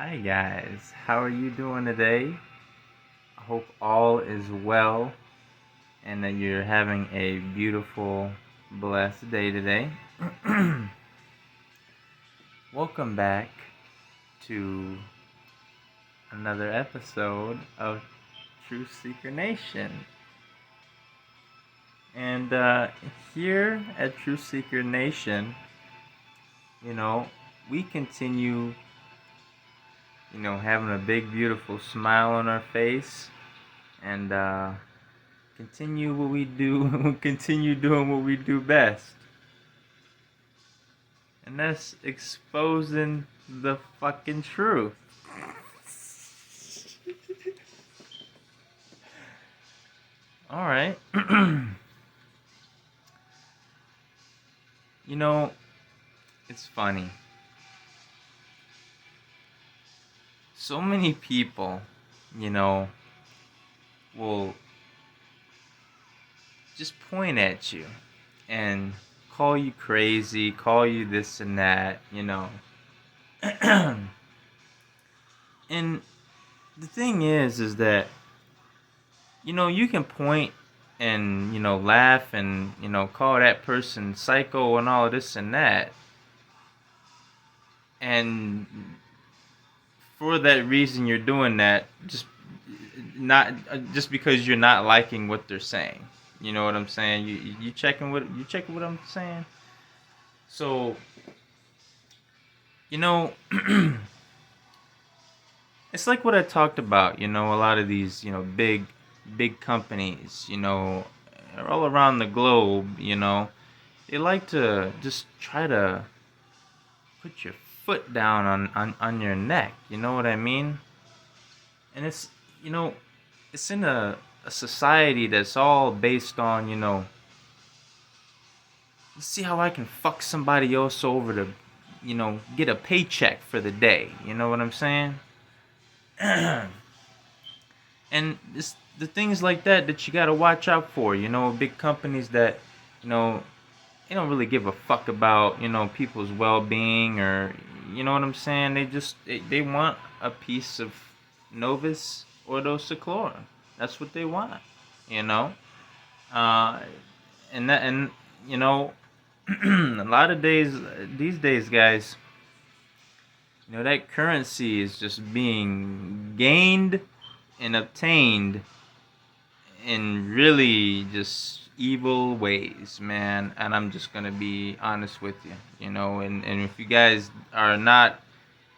Hi guys, how are you doing today? I hope all is well and that you're having a beautiful, blessed day today. Welcome back to another episode of Truth Seeker Nation. And here at Truth Seeker Nation, we continue, having a big, beautiful smile on our face and continue what we do, continue doing what we do best. And that's exposing the fucking truth. Alright. It's funny. So many people, will just point at you and call you crazy, call you this and that, And the thing is that, you can point and, laugh and, call that person psycho and all this and that. And for that reason you're doing that, just because you're not liking what they're saying. You know what I'm saying? You checking what I'm saying? So, it's like what I talked about, a lot of these, big companies, all around the globe, they like to just try to put your foot down on your neck, you know what I mean? And it's in a society that's all based on, let's see how I can fuck somebody else over to, get a paycheck for the day, you know what I'm saying? And it's the things like that you gotta watch out for, big companies that, they don't really give a fuck about, people's well-being or, you know what I'm saying? They want a piece of Novus Ordo That's what they want, you know? Uh, and a lot of these days, guys, that currency is just being gained and obtained in really just evil ways, man. And I'm just gonna be honest with you, and if you guys are not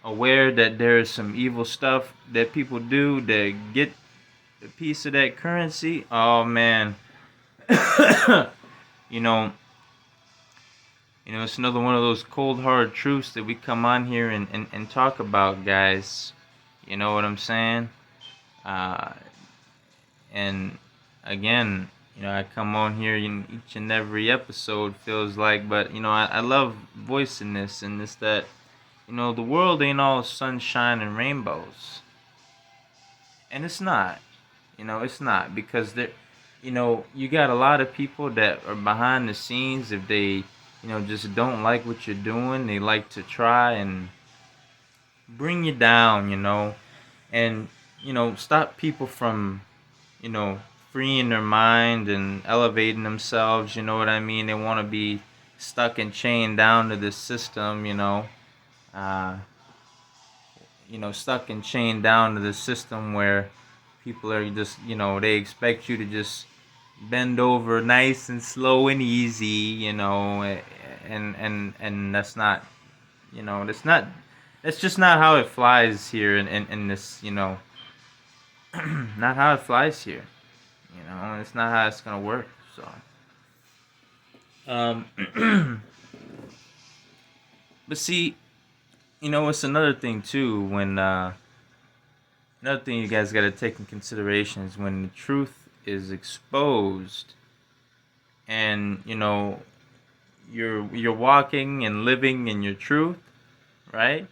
aware that there's some evil stuff that people do to get a piece of that currency, oh man. you know it's another one of those cold hard truths that we come on here and talk about, guys. You know what I'm saying? uh and again, I come on here in each and every episode, feels like, but I love voicing this, and it's that the world ain't all sunshine and rainbows, and it's not. It's not, because there, you got a lot of people that are behind the scenes. If they, just don't like what you're doing, they like to try and bring you down, and stop people from, freeing their mind and elevating themselves. You know what I mean? They want to be stuck and chained down to this system. Uh, stuck and chained down to the system where people are just, they expect you to just bend over nice and slow and easy, and that's not, that's just not how it flies here in this, not how it flies here, it's not how it's gonna work. So, but see, it's another thing too, when another thing you guys got to take in consideration is when the truth is exposed, and you're walking and living in your truth, right?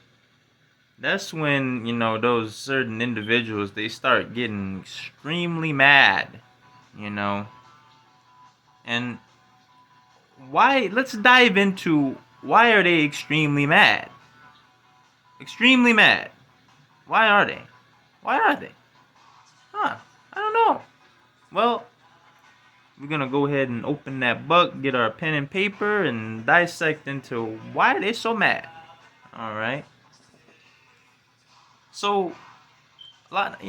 That's when those certain individuals, they start getting extremely mad, you know. And why? Let's dive into why are they extremely mad? Extremely mad. Why are they? Why are they? Huh? I don't know. Well, we're gonna go ahead and open that book, get our pen and paper, and dissect into why are they so mad. All right. So, a lot,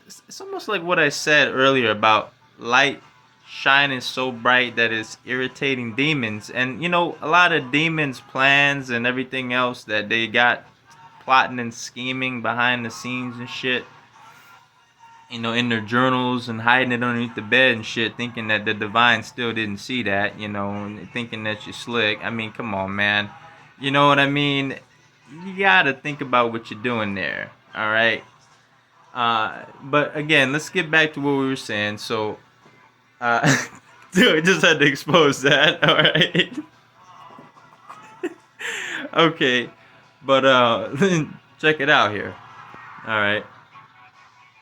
it's almost like what I said earlier about light shining so bright that it's irritating demons. And a lot of demons' plans and everything else that they got plotting and scheming behind the scenes and shit. In their journals and hiding it underneath the bed and shit, thinking that the divine still didn't see that, and thinking that you're slick. I mean, come on, man. You know what I mean? You gotta think about what you're doing there, alright? But again, let's get back to what we were saying. So, dude, I just had to expose that, alright? Okay, but, check it out here, alright?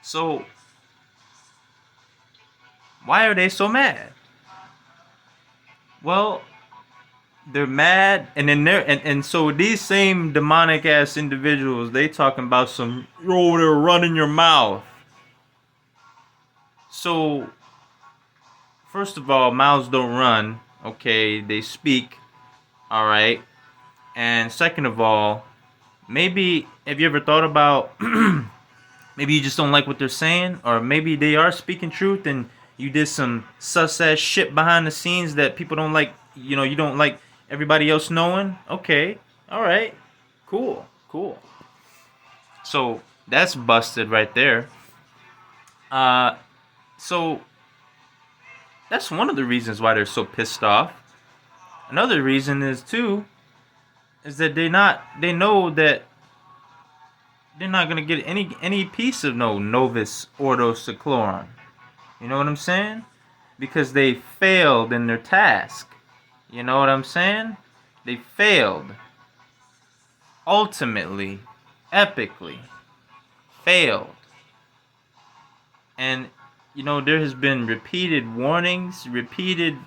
So, why are they so mad? Well, they're mad, and then and so these same demonic ass individuals, they talking about some, they're running your mouth. So, first of all, mouths don't run, okay, they speak, alright? And second of all, maybe, have you ever thought about, maybe you just don't like what they're saying, or maybe they are speaking truth and you did some sus ass shit behind the scenes that people don't like, you don't like everybody else knowing? Okay, alright, cool. So, that's busted right there. So, that's one of the reasons why they're so pissed off. Another reason is that they know that they're not gonna get any piece of no Novus Ordo Seclorum. You know what I'm saying? Because they failed in their task. You know what I'm saying? They failed. Ultimately, epically, failed. And there has been repeated warnings, repeated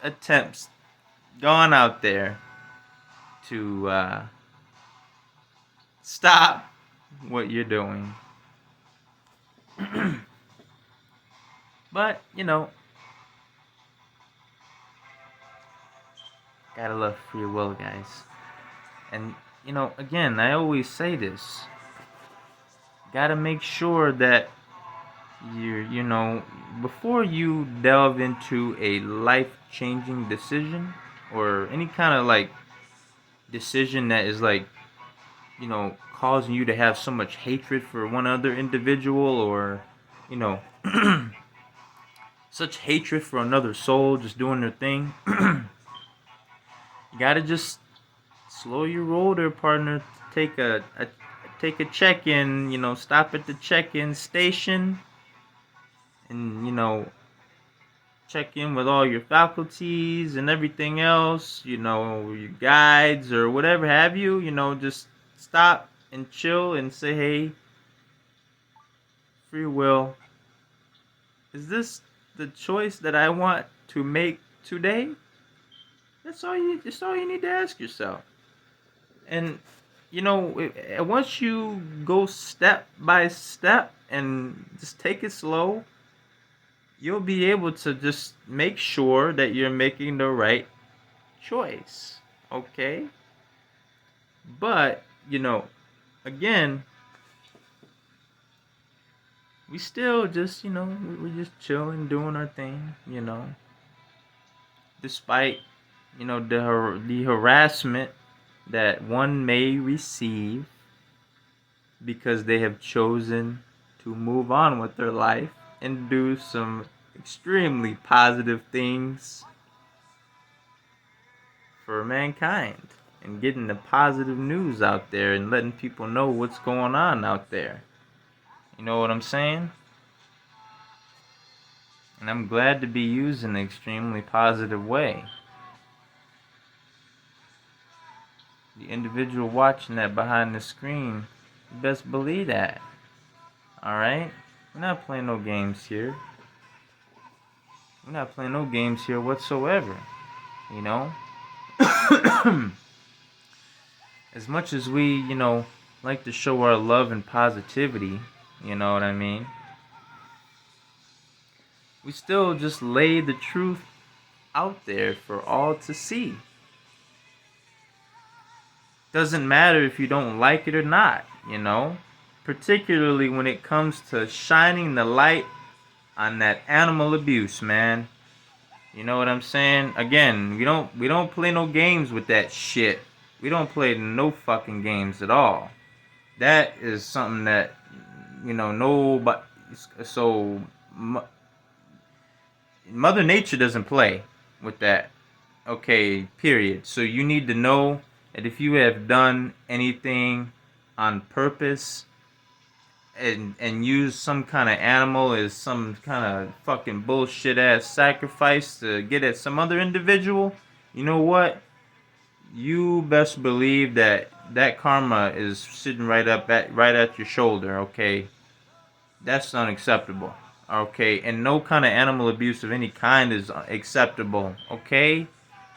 attempts gone out there to stop what you're doing. But, gotta love free will, guys. And, again, I always say this. Gotta make sure that before you delve into a life-changing decision or any kind of like decision that is like, causing you to have so much hatred for one other individual, or, such hatred for another soul just doing their thing, you gotta just slow your roll there, partner. Take a check-in, stop at the check-in station and, check in with all your faculties and everything else, your guides or whatever have you, just stop and chill and say, hey, free will, is this the choice that I want to make today? That's all you need to ask yourself. And once you go step by step and just take it slow, you'll be able to just make sure that you're making the right choice. Okay? But, again, we still just, we're just chilling, doing our thing, despite, the harassment that one may receive because they have chosen to move on with their life and do some extremely positive things for mankind and getting the positive news out there and letting people know what's going on out there. You know what I'm saying? And I'm glad to be used in an extremely positive way. The individual watching that behind the screen, you best believe that. Alright? We're not playing no games here. We're not playing no games here whatsoever. As much as we, like to show our love and positivity, you know what I mean? We still just lay the truth out there for all to see. Doesn't matter if you don't like it or not, Particularly when it comes to shining the light on that animal abuse, man. You know what I'm saying? Again, we don't play no games with that shit. We don't play no fucking games at all. That is something that nobody. So Mother Nature doesn't play with that. Okay, period. So you need to know that if you have done anything on purpose and use some kind of animal as some kind of fucking bullshit ass sacrifice to get at some other individual, you know what? You best believe that karma is sitting right at your shoulder. Okay, that's unacceptable. Okay, and no kind of animal abuse of any kind is acceptable. Okay,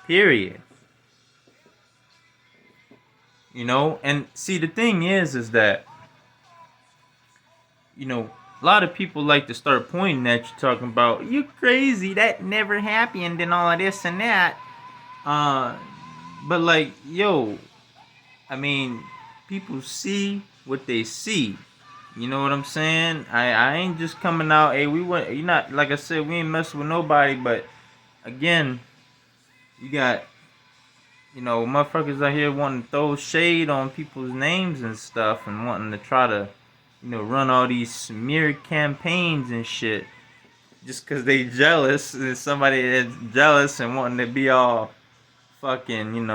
period. And see, the thing is that a lot of people like to start pointing at you, talking about you crazy, that never happened, and all of this and that. But like, yo, I mean, people see what they see. You know what I'm saying? I ain't just coming out. Hey, you're not, like I said, we ain't messing with nobody. But again, you got motherfuckers out here wanting to throw shade on people's names and stuff, and wanting to try to run all these smear campaigns and shit, just because they jealous. And somebody that's jealous and wanting to be all fucking,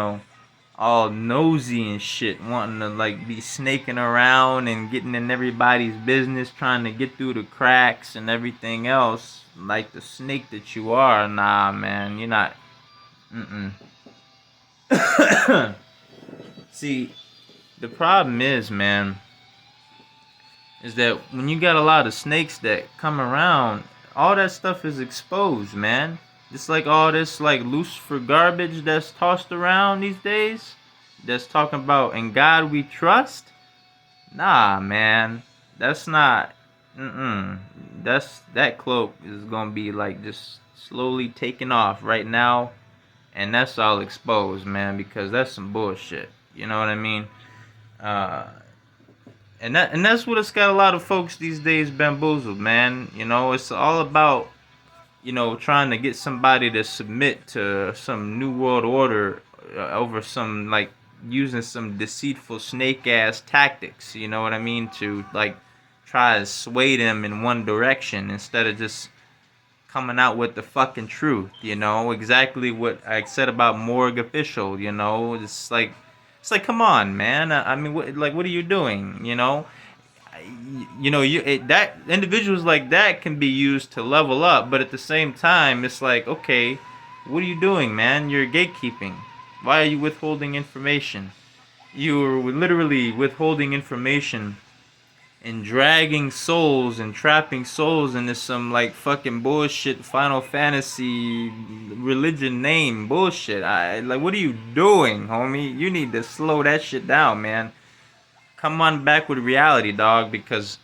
all nosy and shit, wanting to like be snaking around and getting in everybody's business, trying to get through the cracks and everything else, like the snake that you are. Nah, man, you're not. See, the problem is, man, is that when you got a lot of snakes that come around, all that stuff is exposed, man. Just like all this like Lucifer garbage that's tossed around these days, that's talking about "in God we trust." Nah, man, that's not. That cloak is gonna be like just slowly taking off right now, and that's all exposed, man, because that's some bullshit. You know what I mean? And that's what it's got a lot of folks these days bamboozled, man. It's all about trying to get somebody to submit to some new world order over some like using some deceitful snake ass tactics. You know what I mean? To like try to sway them in one direction instead of just coming out with the fucking truth. Exactly what I said about morgue official. It's like, come on, man. I mean, what are you doing? That individuals like that can be used to level up, but at the same time, it's like, okay, what are you doing, man? You're gatekeeping. Why are you withholding information? You're literally withholding information and dragging souls and trapping souls into some like fucking bullshit Final Fantasy religion name bullshit. Like, what are you doing, homie? You need to slow that shit down, man. Come on back with reality, dog, because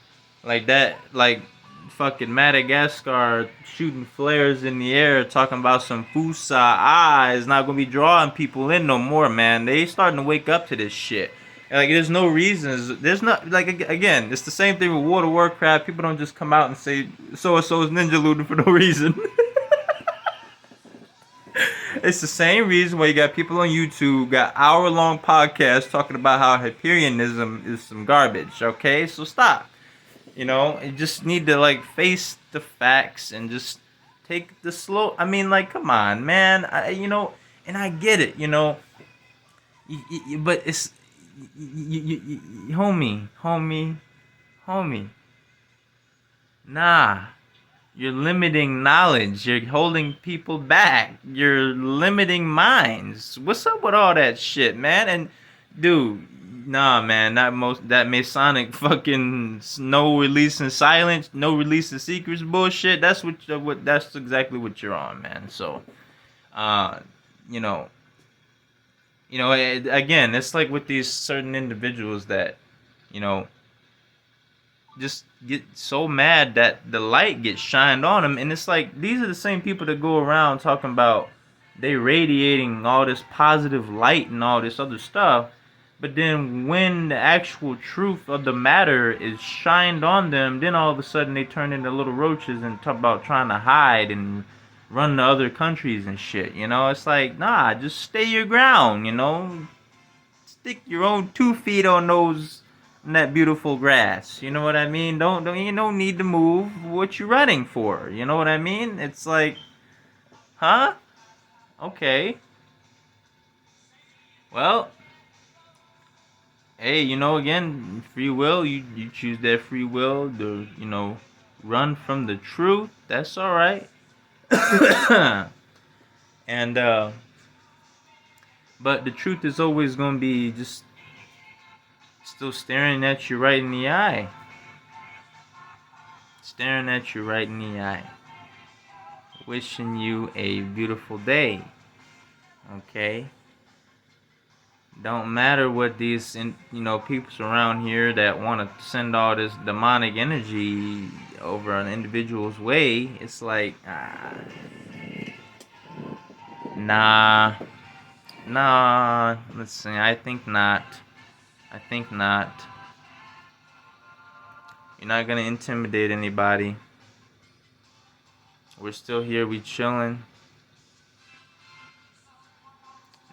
like that, like fucking Madagascar shooting flares in the air talking about some Fusa is not gonna be drawing people in no more, man. They starting to wake up to this shit. Like, there's no reasons. There's not, like, again, it's the same thing with World of Warcraft. People don't just come out and say so and so is ninja looting for no reason. It's the same reason why you got people on YouTube got hour-long podcasts talking about how Hyperionism is some garbage. Okay, so stop. You just need to like face the facts and just take the slow. I mean, like, come on, man. And I get it. But it's homie. Nah. You're limiting knowledge. You're holding people back. You're limiting minds. What's up with all that shit, man? And dude, nah, man, that Masonic fucking no releasing silence, no releasing secrets bullshit. That's that's exactly what you're on, man. So, you know, Again, it's like with these certain individuals that, you know, just get so mad that the light gets shined on them, and it's like these are the same people that go around talking about they radiating all this positive light and all this other stuff, but then when the actual truth of the matter is shined on them, then all of a sudden they turn into little roaches and talk about trying to hide and run to other countries and shit. It's like, nah, just stay your ground. Stick your own 2 feet on that beautiful grass. You know what I mean? You don't need to move. What you running for? You know what I mean? It's like, huh? Okay. Well, hey, again, free will. You choose that free will to run from the truth. That's all right. And but the truth is always gonna be just still staring at you right in the eye. Staring at you right in the eye. Wishing you a beautiful day. Okay? Don't matter what these, peeps around here that want to send all this demonic energy over an individual's way. It's like, nah. Let's see. I think not. You're not gonna intimidate anybody. We're still here. We chilling.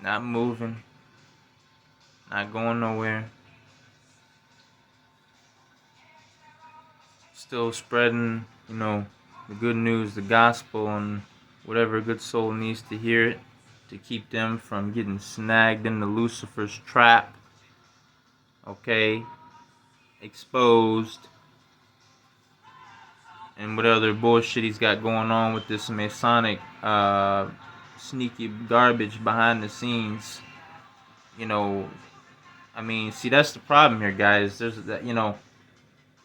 Not moving. Not going nowhere. Still spreading, the good news, the gospel, and whatever good soul needs to hear it to keep them from getting snagged into Lucifer's trap. Okay? Exposed. And what other bullshit he's got going on with this Masonic sneaky garbage behind the scenes. See, that's the problem here, guys. There's that,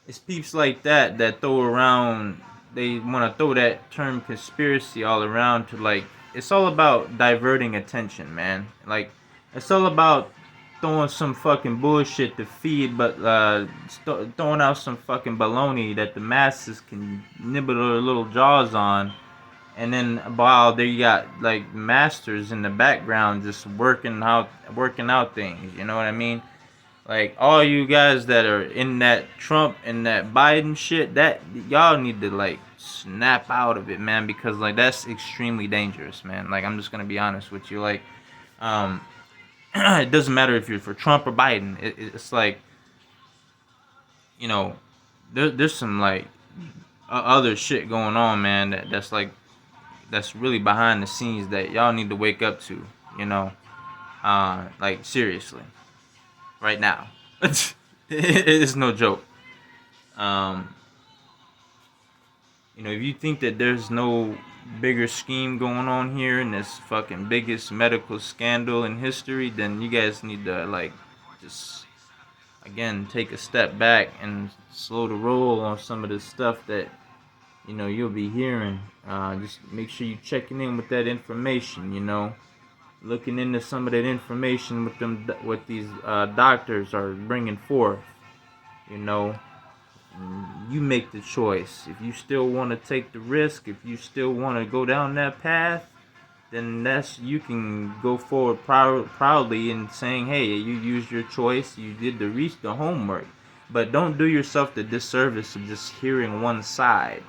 it's peeps like that throw around, they want to throw that term conspiracy all around to, like, it's all about diverting attention, man. Like, it's all about throwing some fucking bullshit to feed, but throwing out some fucking baloney that the masses can nibble their little jaws on. And then while there you got like masters in the background just working out things, you know what I mean? Like all you guys that are in that Trump and that Biden shit, that y'all need to like snap out of it, man, because like that's extremely dangerous, man. Like I'm just gonna be honest with you, like it doesn't matter if you're for Trump or Biden. It's like, there's some like other shit going on, man. That's really behind the scenes that y'all need to wake up to, like seriously, right now. It's no joke. If you think that there's no bigger scheme going on here in this fucking biggest medical scandal in history, then you guys need to like just again take a step back and slow the roll on some of the stuff that you'll be hearing. Just make sure you checking in with that information, looking into some of that information what these doctors are bringing forth. You make the choice. If you still want to take the risk, if you still want to go down that path, then you can go forward proudly in saying, hey, you used your choice, you did the homework. But don't do yourself the disservice of just hearing one side,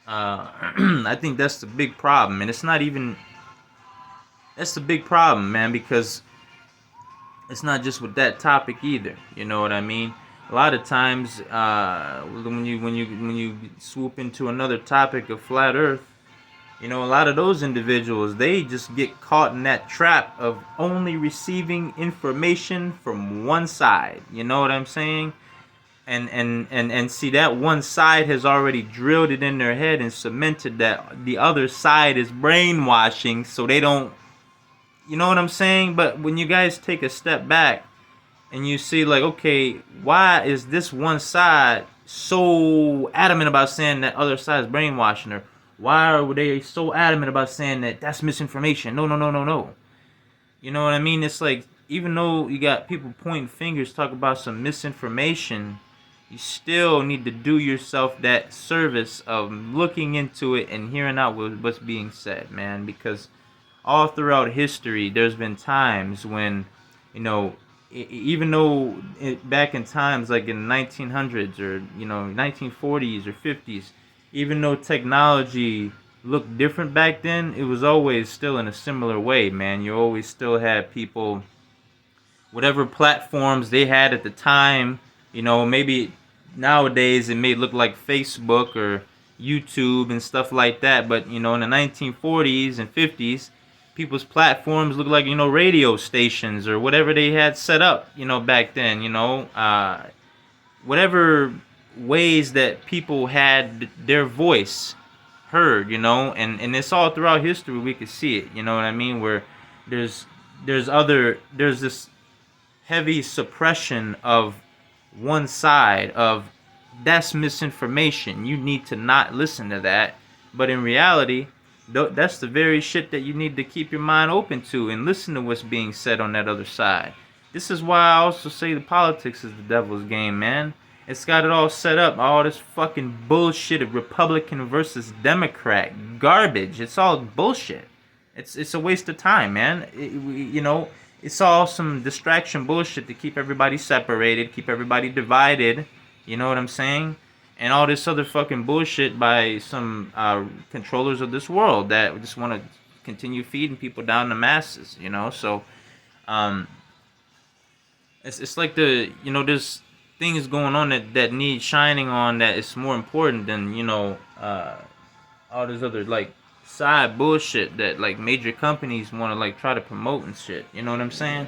I think that's the big problem. And it's not even... That's the big problem, man, because it's not just with that topic either. You know what I mean? A lot of times, when you swoop into another topic of flat Earth, a lot of those individuals, they just get caught in that trap of only receiving information from one side. You know what I'm saying? And see, that one side has already drilled it in their head and cemented that the other side is brainwashing, so they don't. You know what I'm saying? But when you guys take a step back and you see, like, okay, why is this one side so adamant about saying that other side is brainwashing her? Why are they so adamant about saying that that's misinformation? No. You know what I mean? It's like, even though you got people pointing fingers, talk about some misinformation, you still need to do yourself that service of looking into it and hearing out what's being said, man. Because all throughout history, there's been times when, you know, even though back in times like in the 1900s or 1940s or 50s, even though technology looked different back then, it was always still in a similar way, man. You always still had people, whatever platforms they had at the time, maybe nowadays it may look like Facebook or YouTube and stuff like that, but in the 1940s and 50s, people's platforms look like radio stations or whatever they had set up back then, whatever ways that people had their voice heard, and it's all throughout history we could see it, you know what I mean, where there's there's this heavy suppression of one side of, that's misinformation, you need to not listen to that. But in reality, that's the very shit that you need to keep your mind open to and listen to what's being said on that other side. This is why I also say the politics is the devil's game, man. It's got it all set up, all this fucking bullshit of Republican versus Democrat garbage. It's all bullshit. It's a waste of time, man. It's all some distraction bullshit to keep everybody separated, keep everybody divided. You know what I'm saying? And all this other fucking bullshit by some controllers of this world that just want to continue feeding people down the masses. So um, it's like there's things going on that need shining on, that is more important than all this other like side bullshit that like major companies want to like try to promote and shit. You know what I'm saying?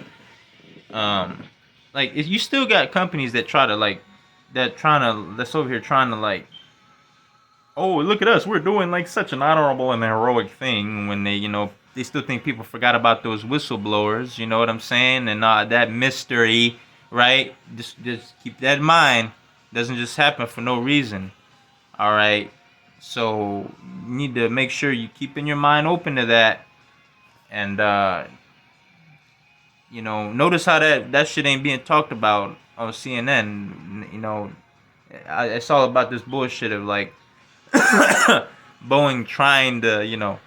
Like if you still got companies that try to like that's over here trying to like, oh, look at us, we're doing like such an honorable and heroic thing, when they still think people forgot about those whistleblowers. You know what I'm saying? And that mystery, right? Just keep that in mind. Doesn't just happen for no reason. All right. So you need to make sure you keeping your mind open to that, and notice how that shit ain't being talked about on CNN. It's all about this bullshit of like Boeing trying to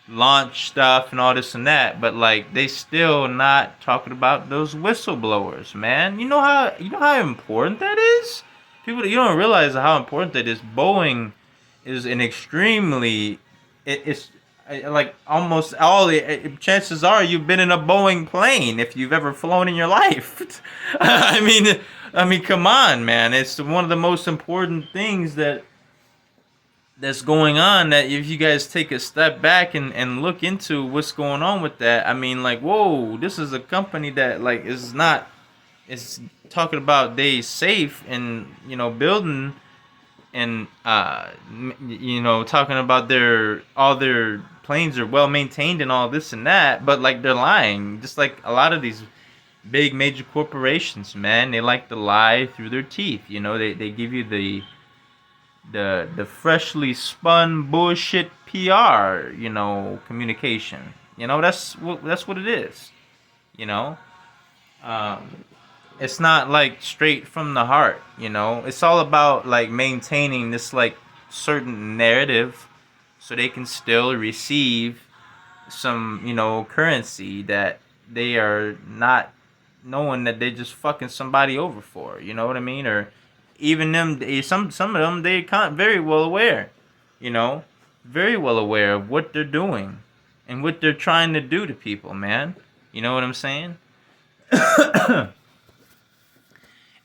launch stuff and all this and that, but like they still not talking about those whistleblowers, man. You know how important that is. People, you don't realize how important that is. Boeing is an extremely, it's like almost all the chances are you've been in a Boeing plane if you've ever flown in your life. I mean, come on, man. It's one of the most important things that's going on, that if you guys take a step back and look into what's going on with that, I mean, like, whoa, this is a company that like is talking about they safe and building and talking about all their planes are well maintained and all this and that, but like they're lying, just like a lot of these big major corporations, man. They like to lie through their teeth. They give you the freshly spun bullshit PR, communication. That's what it is. You know, it's not like straight from the heart. It's all about like maintaining this like certain narrative, so they can still receive some currency that they are not knowing that they're just fucking somebody over for. You know what I mean? Or even them, some of them, they can't very well aware, very well aware of what they're doing and what they're trying to do to people, man. You know what I'm saying?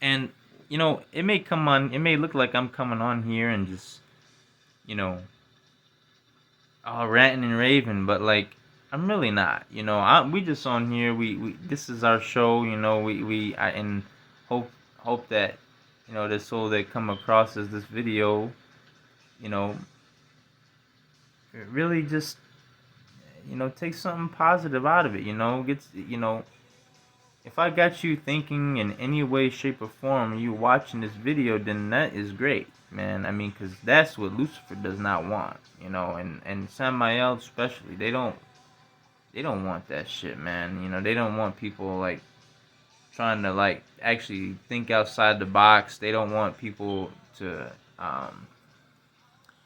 And it may look like I'm coming on here and just all ranting and raving, but like I'm really not. We just on here. We this is our show. And hope that this soul that come across as this video, it really just take something positive out of it. Gets if I got you thinking in any way, shape, or form, you watching this video, then that is great, man. I mean, because that's what Lucifer does not want, and Samael especially. They don't they don't want that shit, man. You know, they don't want people like trying to like actually think outside the box. They don't want people to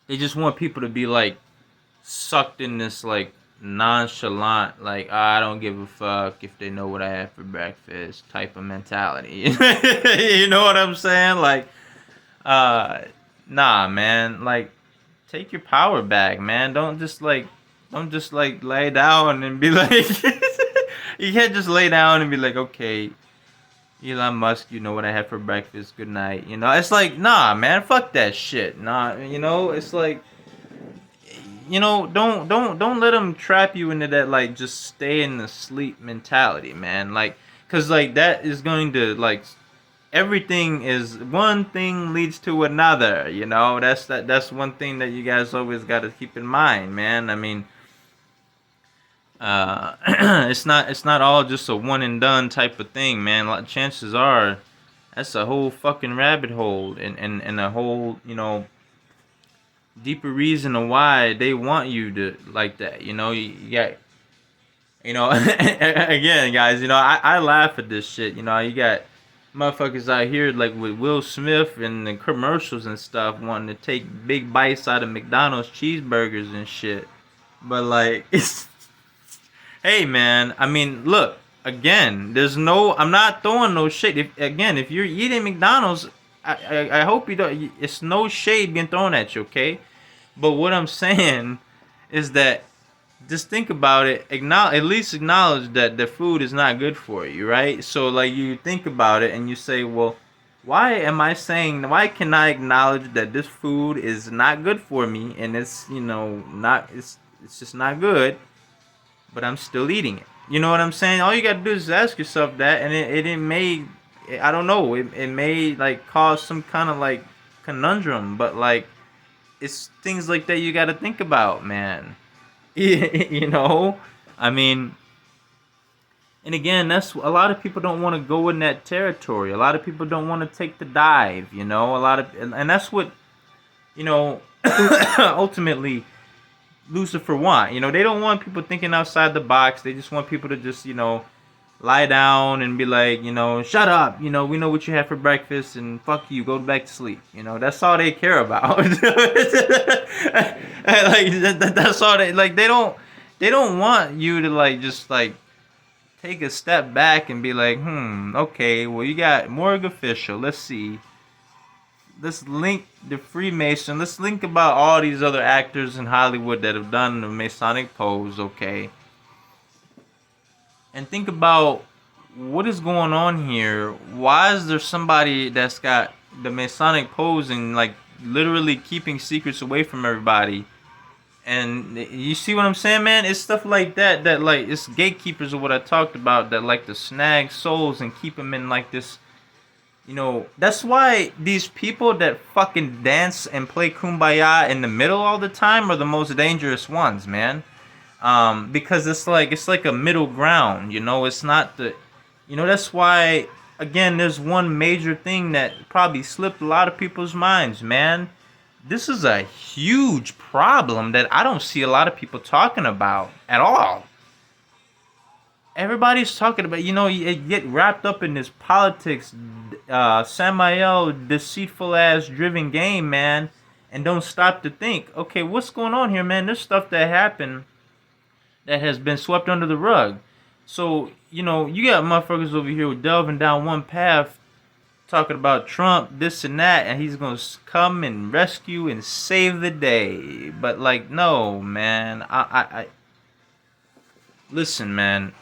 they just want people to be like sucked in this like nonchalant, like, I don't give a fuck if they know what I have for breakfast type of mentality. You know what I'm saying? Like, uh, nah, man. Like, take your power back, man. Don't just like lay down and be like, you can't just lay down and be like, okay, Elon Musk, you know what I had for breakfast. Good night. You know, it's like, nah, man, fuck that shit. Nah, you know, it's like, you know, don't let them trap you into that like just stay in the sleep mentality, man. Like, cause like that is going to like everything is one thing leads to another. You know, that's one thing that you guys always got to keep in mind, man. I mean, it's not all just a one and done type of thing, man. Like, chances are that's a whole fucking rabbit hole and a whole, you know, deeper reason of why they want you to like that. You know, you got, you know, again, guys, you know, I laugh at this shit. You know, you got motherfuckers out here like with Will Smith and the commercials and stuff wanting to take big bites out of McDonald's cheeseburgers and shit. But like, it's, hey man, I mean, look, again, I'm not throwing no shade. If you're eating McDonald's, I hope you don't. It's no shade being thrown at you, okay? But what I'm saying is that just think about it. At least acknowledge that the food is not good for you, right? So like you think about it and you say, well, why can I acknowledge that this food is not good for me and it's, you know, not it's just not good, but I'm still eating it. You know what I'm saying? All you gotta do is ask yourself that, and it may, I don't know, it may like cause some kind of like conundrum, but like it's things like that you gotta think about, man. You know, I mean, and again, that's a lot of people don't want to go in that territory. A lot of people don't want to take the dive. You know, and that's what, you know, ultimately Lucifer want. You know, they don't want people thinking outside the box. They just want people to just, you know, lie down and be like, you know, shut up. You know, we know what you had for breakfast and fuck you. Go back to sleep. You know, that's all they care about. Like that's all they like. They don't want you to like just like take a step back and be like, okay, well you got morgue official. Let's see. Let's link the Freemason. Let's link about all these other actors in Hollywood that have done the Masonic pose, okay? And think about what is going on here. Why is there somebody that's got the Masonic pose and like literally keeping secrets away from everybody? And you see what I'm saying, man? It's stuff like that that like it's gatekeepers of what I talked about that like to snag souls and keep them in like this. You know, that's why these people that fucking dance and play kumbaya in the middle all the time are the most dangerous ones, man. Because it's like a middle ground, you know. It's not the, you know. That's why, again, there's one major thing that probably slipped a lot of people's minds, man. This is a huge problem that I don't see a lot of people talking about at all. Everybody's talking about, you know, you get wrapped up in this politics, Samael deceitful ass driven game, man, and don't stop to think, okay, what's going on here, man? There's stuff that happened that has been swept under the rug. So, you know, you got motherfuckers over here delving down one path, talking about Trump, this and that, and he's gonna come and rescue and save the day. But like, no, man, I listen, man.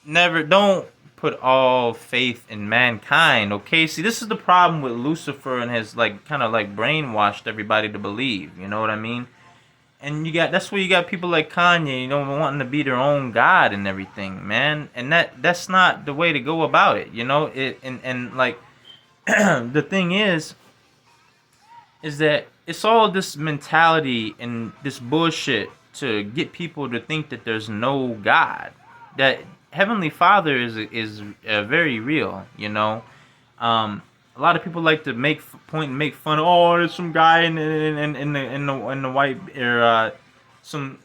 Don't put all faith in mankind, okay? See, this is the problem with Lucifer and has like kind of like brainwashed everybody to believe, you know what I mean? And that's where you got people like Kanye, you know, wanting to be their own god and everything, man. And that's not the way to go about it, you know? And like the thing is that it's all this mentality and this bullshit to get people to think that there's no God. That Heavenly Father is very real, you know. A lot of people like to make fun. Oh, there's some guy in the white or some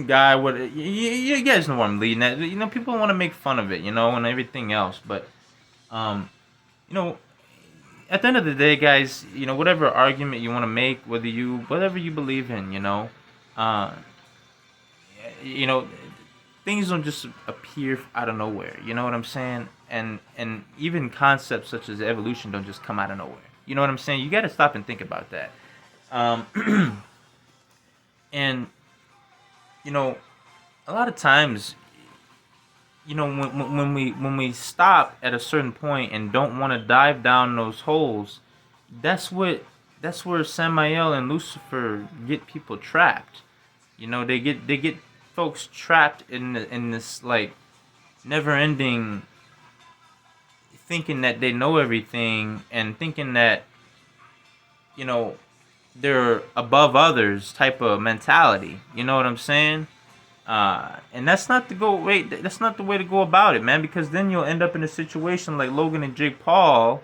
guy with you guys know where I'm leading at. People want to make fun of it, and everything else. But um, you know, at the end of the day, guys, whatever argument you want to make, whatever you believe in, uh, you know, things don't just appear out of nowhere. You know what I'm saying? And even concepts such as evolution don't just come out of nowhere. You know what I'm saying? You got to stop and think about that. Um, and you know, a lot of times, when we stop at a certain point and don't want to dive down those holes, that's what that's where Samael and Lucifer get people trapped. They get folks trapped in this like never ending thinking that they know everything and thinking that you know they're above others type of mentality. You know what I'm saying? And that's not the go wait. That's not the way to go about it, man. Because then you'll end up in a situation like Logan and Jake Paul,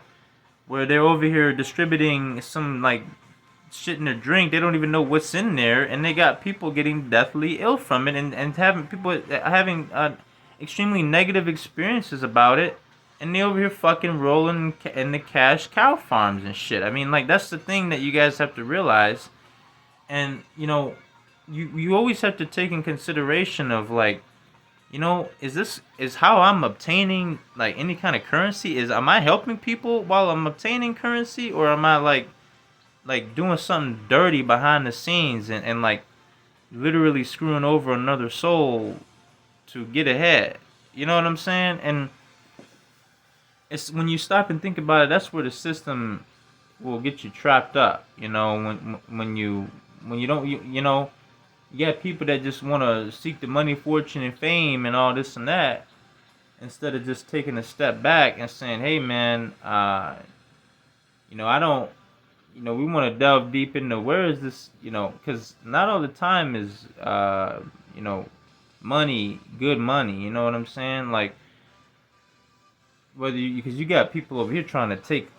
where they're over here distributing some like shit in their drink. They don't even know what's in there, and they got people getting deathly ill from it, and having people having extremely negative experiences about it. And they over here fucking rolling in the cash cow farms and shit. I mean, like that's the thing that you guys have to realize, and you always have to take in consideration of like is how I'm obtaining like any kind of currency, is am I helping people while I'm obtaining currency, or am I like doing something dirty behind the scenes and like literally screwing over another soul to get ahead? You know what I'm saying? And it's when you stop and think about it, that's where the system will get you trapped up. When you don't you got people that just want to seek the money, fortune, and fame and all this and that, instead of just taking a step back and saying, hey man, I don't, we want to delve deep into where is this, because not all the time is, money, good money, you know what I'm saying? Like, because you got people over here trying to take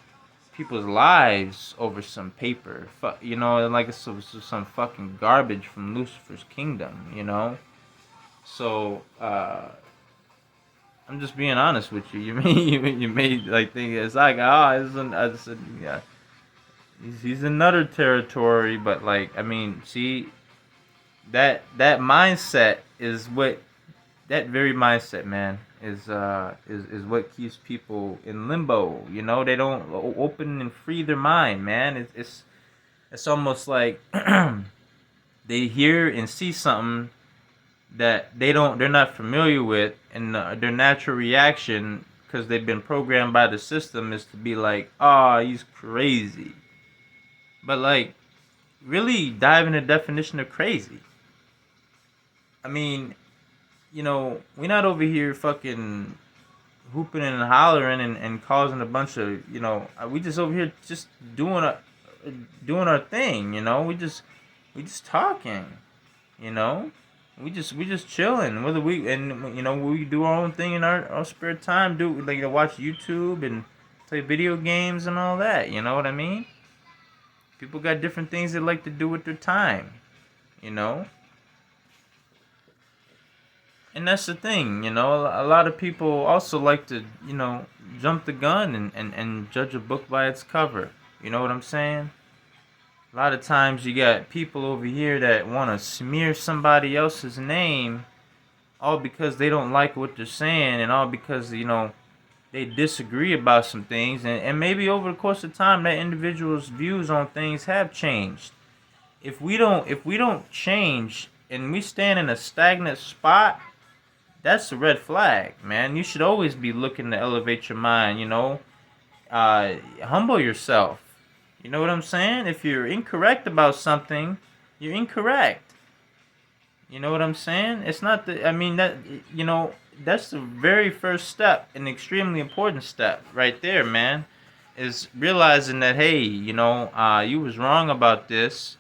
people's lives over some paper, like it's some fucking garbage from Lucifer's kingdom. So I'm just being honest with you. You made like think it's like yeah, he's another territory, but like I mean, see that mindset is what that very mindset, man, is what keeps people in limbo. They don't open and free their mind, man. It's almost like they hear and see something that they're not familiar with, and their natural reaction, because they've been programmed by the system, is to be like, "Oh, he's crazy." But like, really dive into the definition of crazy. I mean, we're not over here fucking hooping and hollering and causing a bunch of, we just over here just doing our thing, we just talking, you know. We just chilling. Whether we do our own thing in our spare time, do like watch YouTube and play video games and all that. You know what I mean? People got different things they like to do with their time, you know. And that's the thing, a lot of people also like to, jump the gun and judge a book by its cover. You know what I'm saying? A lot of times you got people over here that want to smear somebody else's name, all because they don't like what they're saying, and all because, they disagree about some things. And maybe over the course of time, that individual's views on things have changed. If we don't change and we stand in a stagnant spot, that's a red flag, man. You should always be looking to elevate your mind, humble yourself. You know what I'm saying? If you're incorrect about something, you're incorrect. You know what I'm saying? It's not the, I mean, that's the very first step, an extremely important step right there, man, is realizing that, hey, you was wrong about this.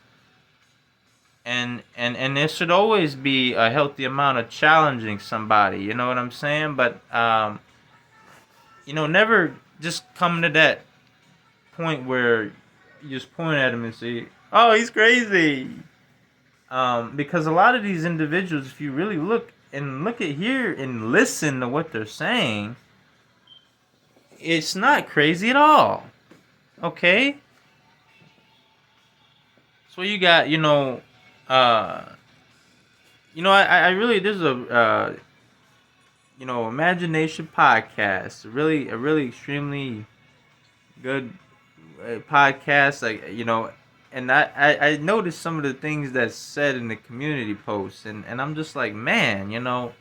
And there should always be a healthy amount of challenging somebody, you know what I'm saying? But never just come to that point where you just point at him and say, "Oh, he's crazy." Because a lot of these individuals, if you really look at here and listen to what they're saying, it's not crazy at all. Okay? So you got, uh, I really, there's imagination podcast, a really extremely good podcast, like, and I noticed some of the things that's said in the community posts, and I'm just like, man,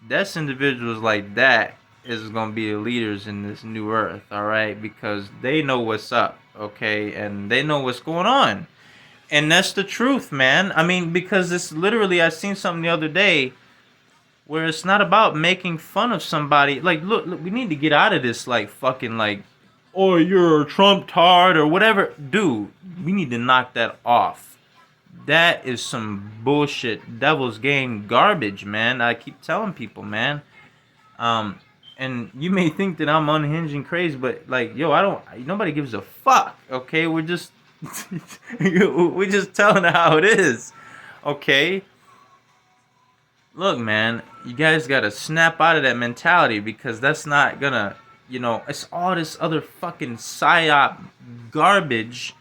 that's individuals like that is gonna be the leaders in this new earth, all right, because they know what's up, okay, and they know what's going on, and that's the truth, man. I mean, because it's literally, I seen something the other day where it's not about making fun of somebody. Like, look, we need to get out of this, like, fucking, like, oh, you're a Trump tard or whatever. Dude, we need to knock that off. That is some bullshit, devil's game garbage, man. I keep telling people, man. And you may think that I'm unhinged and crazy, but, like, yo, nobody gives a fuck, okay? We're just, we're just telling how it is, okay? Look, man, you guys gotta snap out of that mentality, because that's not gonna, it's all this other fucking psyop garbage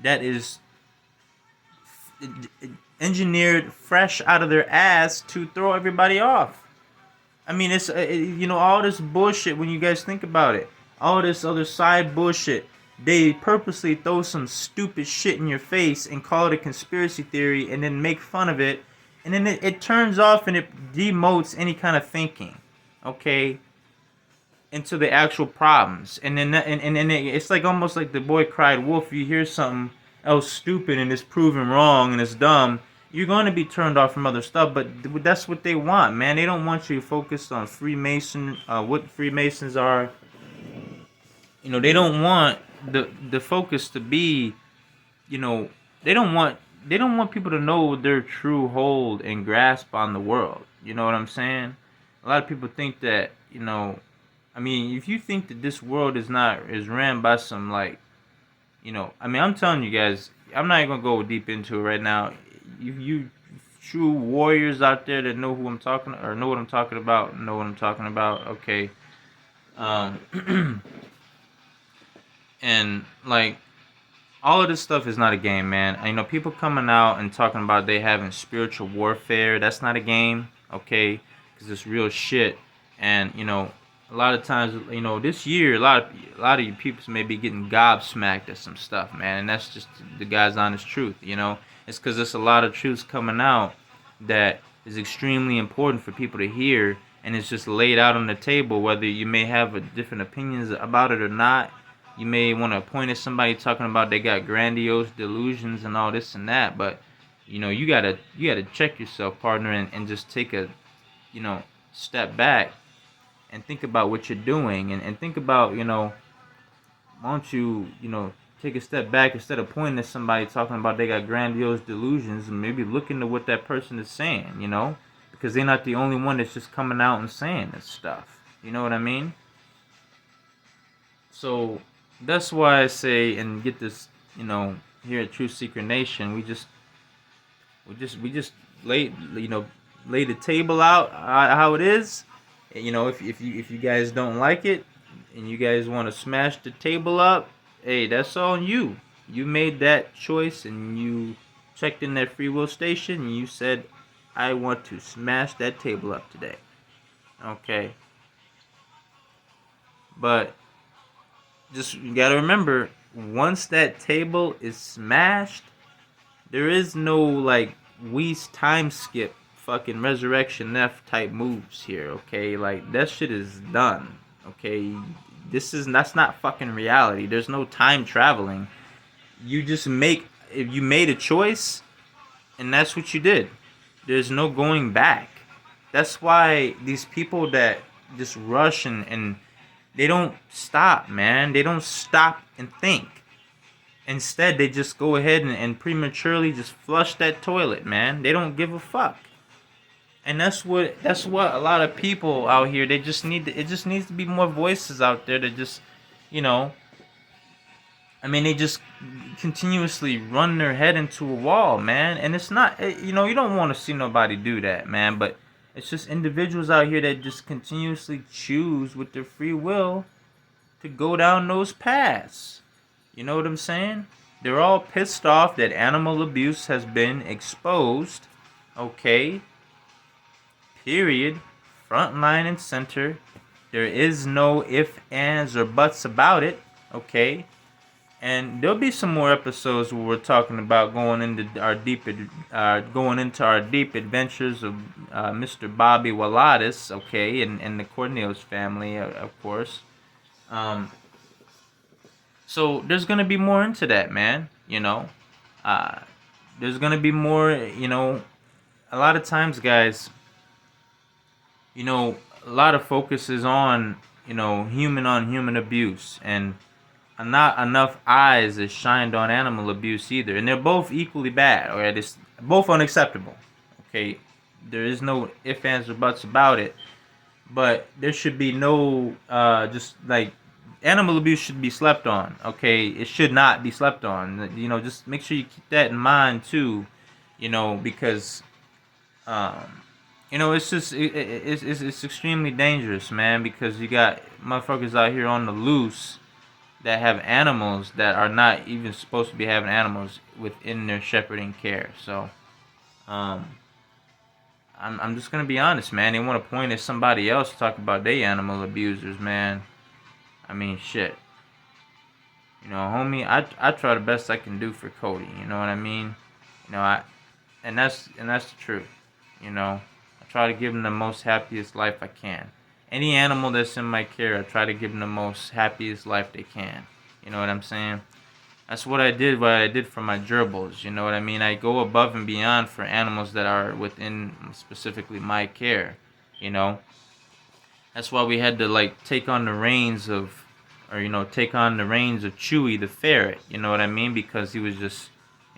that is engineered fresh out of their ass to throw everybody off. I mean, it's, all this bullshit, when you guys think about it, all this other side bullshit, they purposely throw some stupid shit in your face and call it a conspiracy theory and then make fun of it. And then it turns off and it demotes any kind of thinking, okay, into the actual problems. And then it's like almost like the boy cried wolf. You hear something else stupid and it's proven wrong and it's dumb, you're going to be turned off from other stuff. But that's what they want, man. They don't want you focused on what Freemasons are. They don't want the focus to be, they don't want people to know their true hold and grasp on the world. You know what I'm saying? A lot of people think that, I mean, if you think that this world is ran by some, like, I mean, I'm telling you guys, I'm not even gonna go deep into it right now. You true warriors out there that know what I'm talking about, okay. And, like, all of this stuff is not a game, man. People coming out and talking about they having spiritual warfare, that's not a game, okay? Because it's real shit. And, a lot of times, this year, a lot of you people may be getting gobsmacked at some stuff, man. And that's just the God's honest truth, It's because there's a lot of truths coming out that is extremely important for people to hear. And it's just laid out on the table, whether you may have a different opinions about it or not. You may want to point at somebody talking about they got grandiose delusions and all this and that, but you gotta check yourself, partner, and just take a step back and think about what you're doing, and think about, why don't you take a step back instead of pointing at somebody talking about they got grandiose delusions, and maybe look into what that person is saying, because they're not the only one that's just coming out and saying this stuff. You know what I mean? So that's why I say, and get this, here at True Secret Nation, we just lay the table out how it is. If you guys don't like it and you guys want to smash the table up, hey, that's on you. You made that choice and you checked in that free will station and you said, I want to smash that table up today. Okay. But just, you gotta remember, once that table is smashed, there is no, like, Whis time skip fucking Resurrection F type moves here, okay? Like, that shit is done, okay? That's not fucking reality. There's no time traveling. If you made a choice, and that's what you did. There's no going back. That's why these people that just rush and they don't stop, man. They don't stop and think. Instead, they just go ahead and prematurely just flush that toilet, man. They don't give a fuck. And that's what a lot of people out here, it just needs to be more voices out there that just, I mean, they just continuously run their head into a wall, man. And it's not, you know, you don't want to see nobody do that, man. But it's just individuals out here that just continuously choose with their free will to go down those paths. You know what I'm saying? They're all pissed off that animal abuse has been exposed. Okay. Period. Front line and center. There is no ifs, ands, or buts about it. Okay. And there'll be some more episodes where we're talking about going into our deep adventures of Mr. Bobby Wallatis, okay, and the Cornelius family, of course. So there's gonna be more into that, man. You know, there's gonna be more. You know, a lot of times, guys. You know, a lot of focus is on human on human abuse, and not enough eyes is shined on animal abuse either, and they're both equally bad. Or it's both unacceptable. Okay, there is no ifs, ands, or buts about it. But there should be no just like animal abuse should be slept on. Okay, it should not be slept on. You know, just make sure you keep that in mind too. You know, because you know, it's just it's extremely dangerous, man. Because you got motherfuckers out here on the loose that have animals that are not even supposed to be having animals within their shepherding care. So, I'm just gonna be honest, man. They want to point at somebody else, talk about they animal abusers, man. I mean, shit. You know, homie, I try the best I can do for Cody. You know what I mean? You know, and that's the truth. You know, I try to give him the most happiest life I can. Any animal that's in my care, I try to give them the most happiest life they can. You know what I'm saying? That's what I did. What I did for my gerbils. You know what I mean? I go above and beyond for animals that are within specifically my care. You know. That's why we had to like take on the reins of Chewy the ferret. You know what I mean? Because he was just,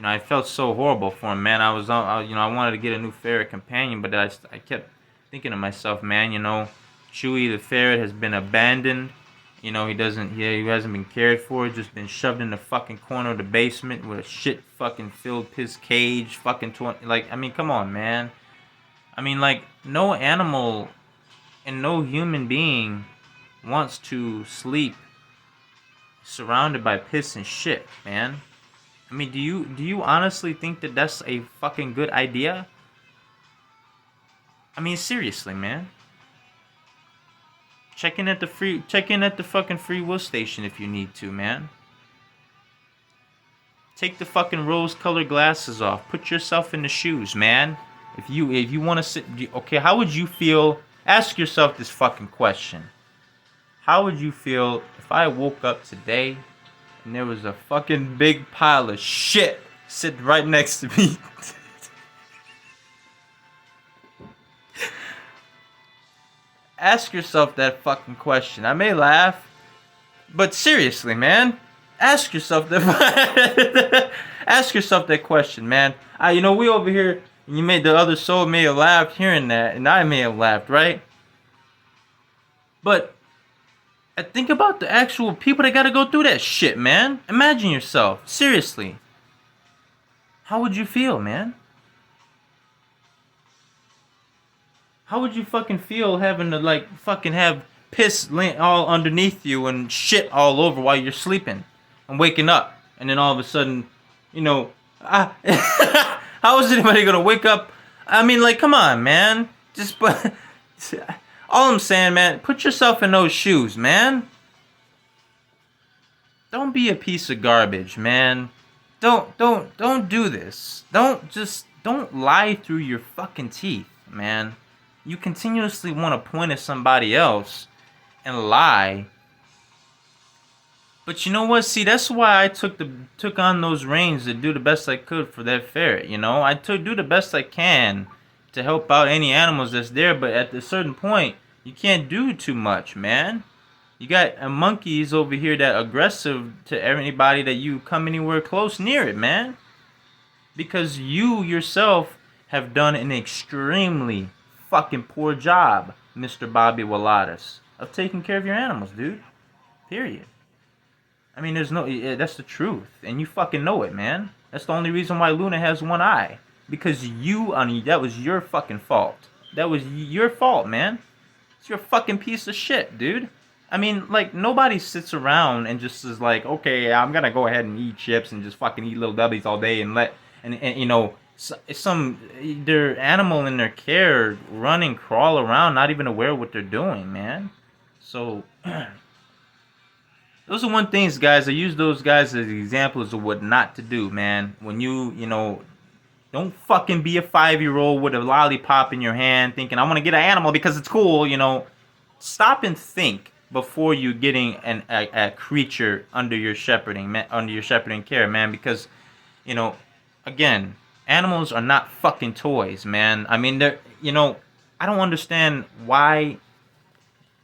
I felt so horrible for him, man. I wanted to get a new ferret companion, but I kept thinking to myself, man, Chewy the ferret has been abandoned. He hasn't been cared for. Just been shoved in the fucking corner of the basement with a shit fucking filled piss cage. Fucking come on, man. I mean, like, no animal and no human being wants to sleep surrounded by piss and shit, man. I mean, do you honestly think that that's a fucking good idea? I mean, seriously, man. Check in at the fucking free will station if you need to, man. Take the fucking rose-colored glasses off. Put yourself in the shoes, man. If you want to sit, okay, how would you feel? Ask yourself this fucking question. How would you feel if I woke up today and there was a fucking big pile of shit sitting right next to me? Ask yourself that fucking question. I may laugh, but seriously, man, ask yourself that. Ask yourself that question, man. We over here, and the other soul may have laughed hearing that, and I may have laughed, right? But I think about the actual people that gotta go through that shit, man. Imagine yourself, seriously. How would you feel, man? How would you fucking feel having to fucking have piss all underneath you and shit all over while you're sleeping and waking up, and then all of a sudden, how is anybody gonna wake up? I mean, come on, man. All I'm saying, man, put yourself in those shoes, man. Don't be a piece of garbage, man. Don't do this. Don't lie through your fucking teeth, man. You continuously want to point at somebody else and lie. But you know what? See, that's why I took on those reins to do the best I could for that ferret. I do the best I can to help out any animals that's there. But at a certain point, you can't do too much, man. You got monkeys over here that are aggressive to anybody that you come anywhere close near it, man. Because you yourself have done an extremely fucking poor job, Mr. Bobby Wallatis, of taking care of your animals, dude. Period. I mean, there's no. That's the truth, and you fucking know it, man. That's the only reason why Luna has one eye, because you, that was your fucking fault. That was your fault, man. It's your fucking piece of shit, dude. I mean, like, nobody sits around and just is like, okay, I'm gonna go ahead and eat chips and just fucking eat little W's all day and and you know, some, their animal in their care run and crawl around, not even aware of what they're doing, man. So, those are one things, guys. I use those guys as examples of what not to do, man. When you know, don't fucking be a 5-year-old with a lollipop in your hand thinking, I want to get an animal because it's cool, you know. Stop and think before you getting a creature under your shepherding care, man, because, you know, again, animals are not fucking toys, man. I mean, they're, you know, I don't understand why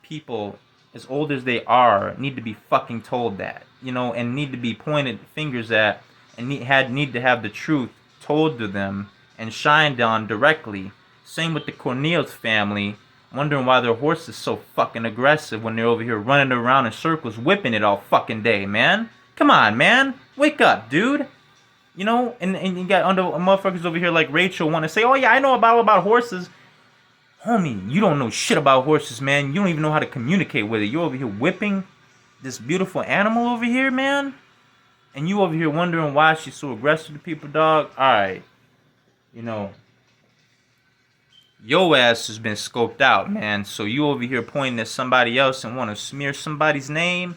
people as old as they are need to be fucking told that, you know, and need to be pointed fingers at, and need to have the truth told to them and shined on directly. Same with the Cornelius family, wondering why their horse is so fucking aggressive when they're over here running around in circles, whipping it all fucking day, man. Come on, man. Wake up, dude. You know, and you got under motherfuckers over here like Rachel want to say, oh yeah, I know about horses. Homie, you don't know shit about horses, man. You don't even know how to communicate with it. You're over here whipping this beautiful animal over here, man. And you over here wondering why she's so aggressive to people, dog. Alright. You know, your ass has been scoped out, man. So you over here pointing at somebody else and want to smear somebody's name.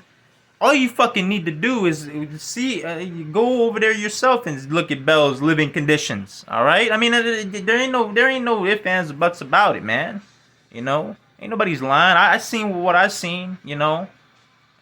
All you fucking need to do is see, you go over there yourself and look at Belle's living conditions. All right, I mean, there ain't no ifs, ands, or buts about it, man. You know, ain't nobody's lying. I seen what I seen, you know,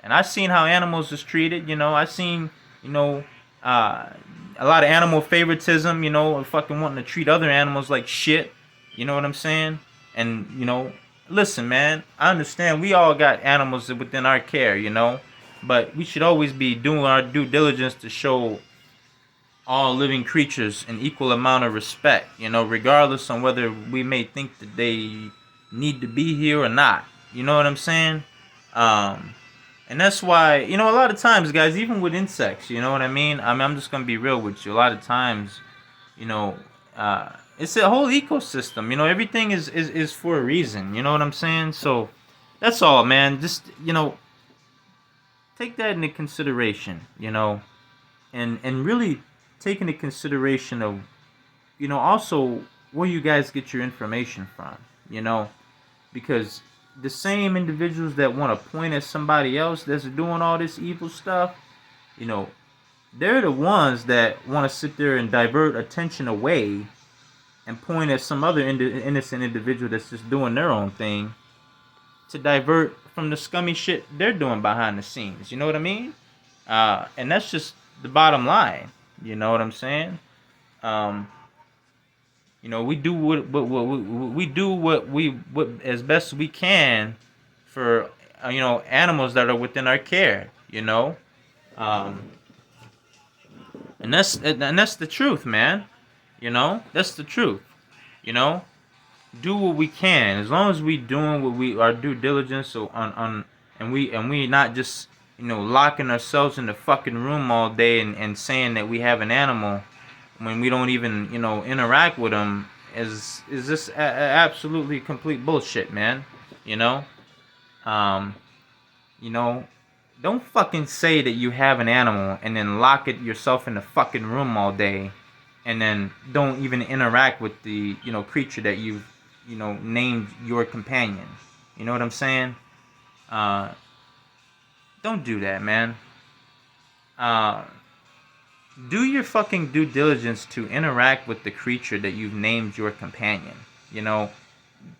and I seen how animals is treated. You know, I seen, you know, a lot of animal favoritism. You know, fucking wanting to treat other animals like shit. You know what I'm saying? And you know, listen, man, I understand we all got animals within our care. You know. But we should always be doing our due diligence to show all living creatures an equal amount of respect, you know, regardless on whether we may think that they need to be here or not. You know what I'm saying? And that's why, you know, a lot of times, guys, even with insects, you know what I mean? I'm just going to be real with you. A lot of times, you know, it's a whole ecosystem. You know, everything is for a reason. You know what I'm saying? So that's all, man. Just, you know, take that into consideration, you know, and really take into consideration of, you know, also where you guys get your information from, you know, because the same individuals that want to point at somebody else that's doing all this evil stuff, you know, they're the ones that want to sit there and divert attention away and point at some other innocent individual that's just doing their own thing to divert from the scummy shit they're doing behind the scenes. You know what I mean? And that's just the bottom line. You know what I'm saying? You know, we do what as best we can for you know, animals that are within our care. You know, and that's the truth, man. You know, that's the truth. You know, do what we can as long as we doing what we our due diligence on and we not just, you know, locking ourselves in the fucking room all day and saying that we have an animal when we don't even, you know, interact with them is this absolutely complete bullshit, man. You know, um you know, don't fucking say that you have an animal and then lock it yourself in the fucking room all day and then don't even interact with the, you know, creature that you've, you know, named your companion. You know what I'm saying? Don't do that, man. Do your fucking due diligence to interact with the creature that you've named your companion. You know,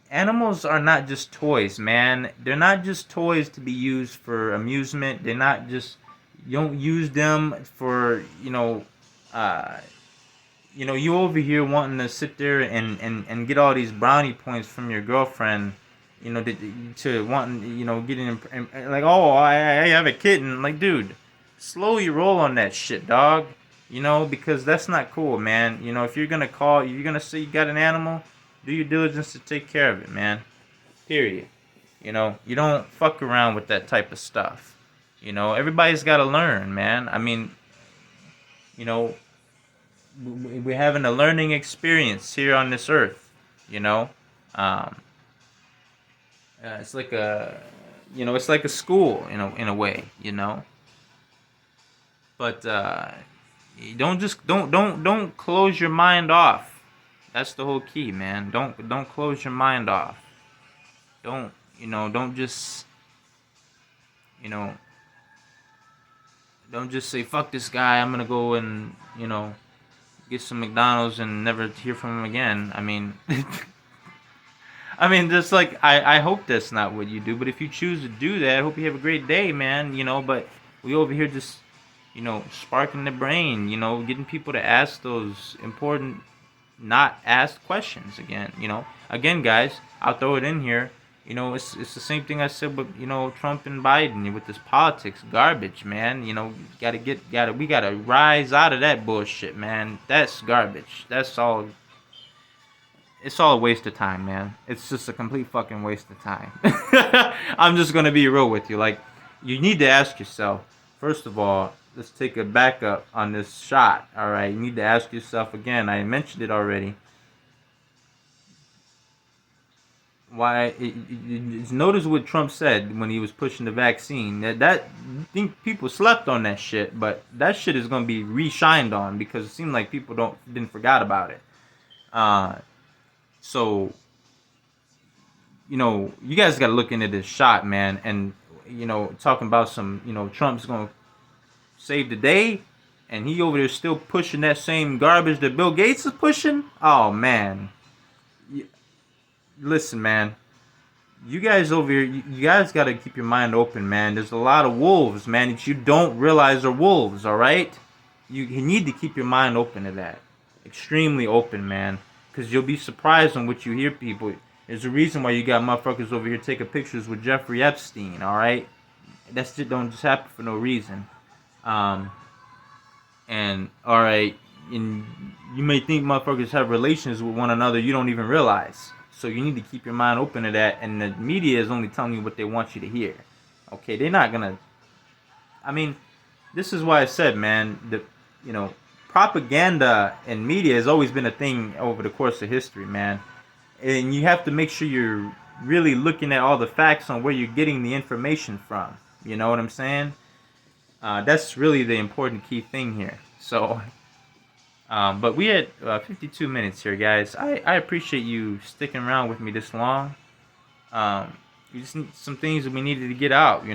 animals are not just toys, man. They're not just toys to be used for amusement. They're not just, you don't use them for, you know, you over here wanting to sit there and get all these brownie points from your girlfriend, you know, to wanting, you know, getting like, oh, I have a kitten. Like, dude, slow your roll on that shit, dog. You know, because that's not cool, man. You know, if you're gonna say you got an animal, do your diligence to take care of it, man. Period. You know, you don't fuck around with that type of stuff. You know, everybody's got to learn, man. I mean, you know, we're having a learning experience here on this earth. You know, um, it's like a, it's like a school, in a way. But you don't close your mind off. That's the whole key, man. Don't close your mind off. Don't just you know don't just say fuck this guy. I'm gonna go and get some McDonald's and never hear from him again. I mean, just like I hope that's not what you do. But if you choose to do that, I hope you have a great day, man. But we over here just sparking the brain. Getting people to ask those important, not asked questions again. Again, guys, I'll throw it in here. It's the same thing I said with Trump and Biden with this politics garbage, man. We gotta rise out of that bullshit, man. That's garbage. That's all. It's all a waste of time, man. It's just a complete fucking waste of time. I'm just gonna be real with you. Like, you need to ask yourself. First of all, let's take a backup on this shot. All right, you need to ask yourself again. I mentioned it already. Notice what Trump said when he was pushing the vaccine. That I think people slept on that shit, but that shit is gonna be re-shined on because it seemed like people didn't forgot about it. So you guys got to look into this shot, man, and talking about some Trump's gonna save the day, and he over there still pushing that same garbage that Bill Gates is pushing. Oh man, listen, man. You guys over here, you guys got to keep your mind open, man. There's a lot of wolves, man, that you don't realize are wolves, all right? You need to keep your mind open to that. Extremely open, man. Because you'll be surprised on what you hear, people. There's a reason why you got motherfuckers over here taking pictures with Jeffrey Epstein, all right? That shit don't just happen for no reason. And, all right, and you may think motherfuckers have relations with one another you don't even realize. So you need to keep your mind open to that, and the media is only telling you what they want you to hear. Okay, they're not gonna. I mean, this is why I said, man, propaganda and media has always been a thing over the course of history, man. And you have to make sure you're really looking at all the facts on where you're getting the information from. You know what I'm saying? That's really the important key thing here. So. But we had 52 minutes here, guys. I appreciate you sticking around with me this long. You just need some things that we needed to get out. I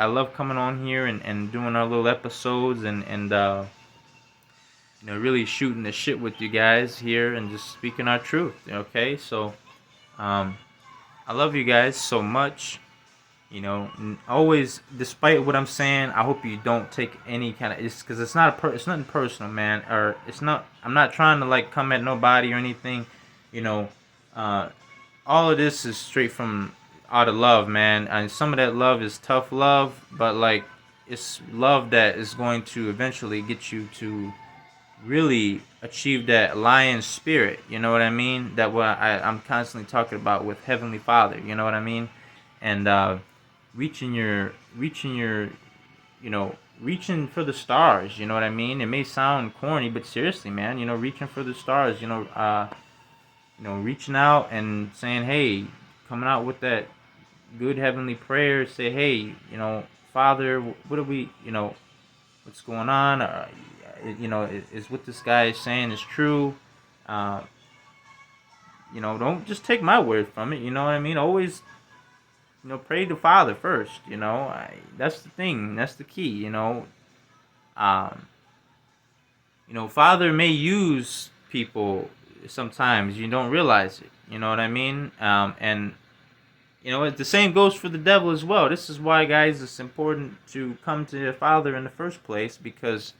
love coming on here and doing our little episodes and really shooting the shit with you guys here and just speaking our truth. Okay, so I love you guys so much. Always, despite what I'm saying, I hope you don't take any kind of, it's because it's nothing personal, man, or it's not, I'm not trying to like come at nobody or anything. All of this is straight from out of love, man, and some of that love is tough love, but like it's love that is going to eventually get you to really achieve that lion spirit. You know what I mean? That what I'm constantly talking about with Heavenly Father. You know what I mean? And reaching for the stars. You know what I mean? It may sound corny, but seriously, man, reaching for the stars. Reaching out and saying, hey, coming out with that good heavenly prayer. Say, hey, Father, what are we, what's going on? Is what this guy is saying is true? Don't just take my word from it. You know what I mean? Always. Pray to Father first. That's the thing. That's the key. Father may use people sometimes. You don't realize it. You know what I mean? And the same goes for the devil as well. This is why, guys, it's important to come to your Father in the first place, because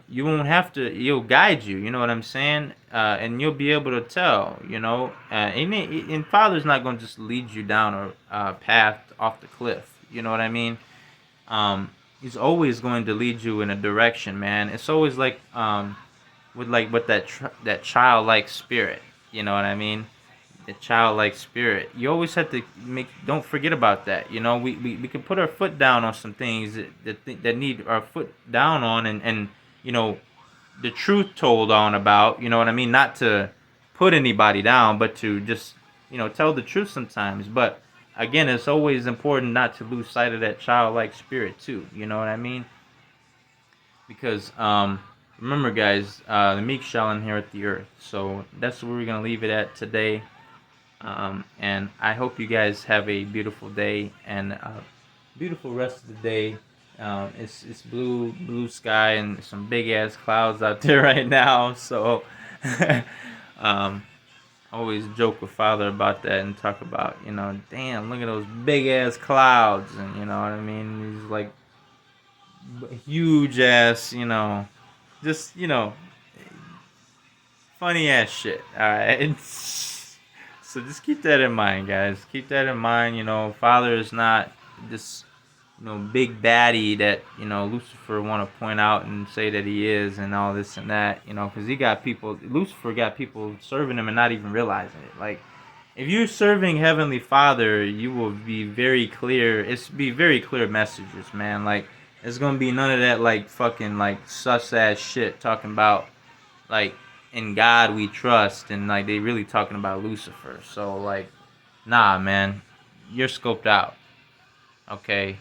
you won't have to. He'll guide you. You know what I'm saying? And you'll be able to tell. And Father's not going to just lead you down a path off the cliff. You know what I mean? He's always going to lead you in a direction, man. It's always with that childlike spirit. You know what I mean? the childlike spirit. You always have to don't forget about that. We can put our foot down on some things that need our foot down on, and you know, the truth told on about, you know what I mean? Not to put anybody down, but to just, tell the truth sometimes. But again, it's always important not to lose sight of that childlike spirit too. You know what I mean? Because remember, guys, the meek shall inherit the earth. So that's where we're gonna leave it at today. And I hope you guys have a beautiful day and a beautiful rest of the day. It's blue sky and some big ass clouds out there right now. So um, I always joke with Father about that and talk about, damn, look at those big ass clouds, and you know what I mean. These like huge ass, just funny ass shit. All right. So just keep that in mind, guys. Keep that in mind. Father is not this, big baddie that Lucifer want to point out and say that he is, and all this and that. Because Lucifer got people serving him and not even realizing it. Like, if you're serving Heavenly Father, you will be very clear. Be very clear messages, man. Like, there's gonna be none of that like fucking like sus ass shit talking about like in God we trust, and like they really talking about Lucifer. So like, nah, man, you're scoped out. Okay,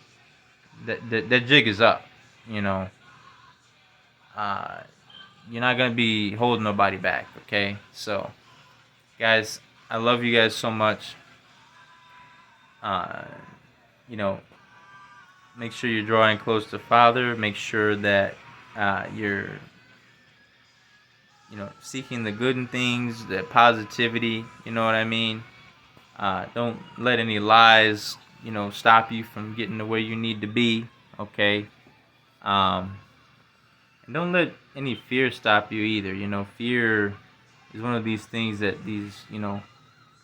that jig is up. You know, uh, you're not gonna be holding nobody back. Okay, so guys, I love you guys so much. Uh, you know, make sure you're drawing close to Father. Make sure that you're seeking the good in things, the positivity, you know what I mean? Don't let any lies, stop you from getting to where you need to be, okay? And don't let any fear stop you either. Fear is one of these things that these,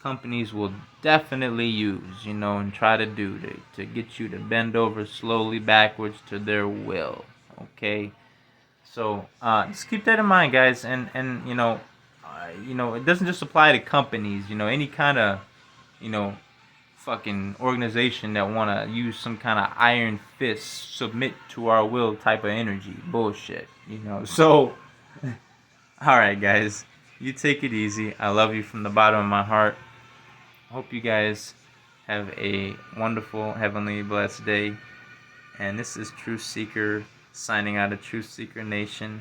companies will definitely use, and try to do to get you to bend over slowly backwards to their will, okay? So just keep that in mind, guys, and it doesn't just apply to companies. Any kind of fucking organization that want to use some kind of iron fist, submit to our will type of energy, bullshit. So all right, guys, you take it easy. I love you from the bottom of my heart. Hope you guys have a wonderful, heavenly, blessed day. And this is Truth Seeker signing out of Truth Seeker Nation.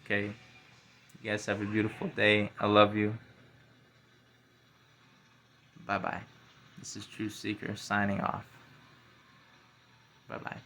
Okay. You guys have a beautiful day. I love you. Bye bye. This is Truth Seeker signing off. Bye bye.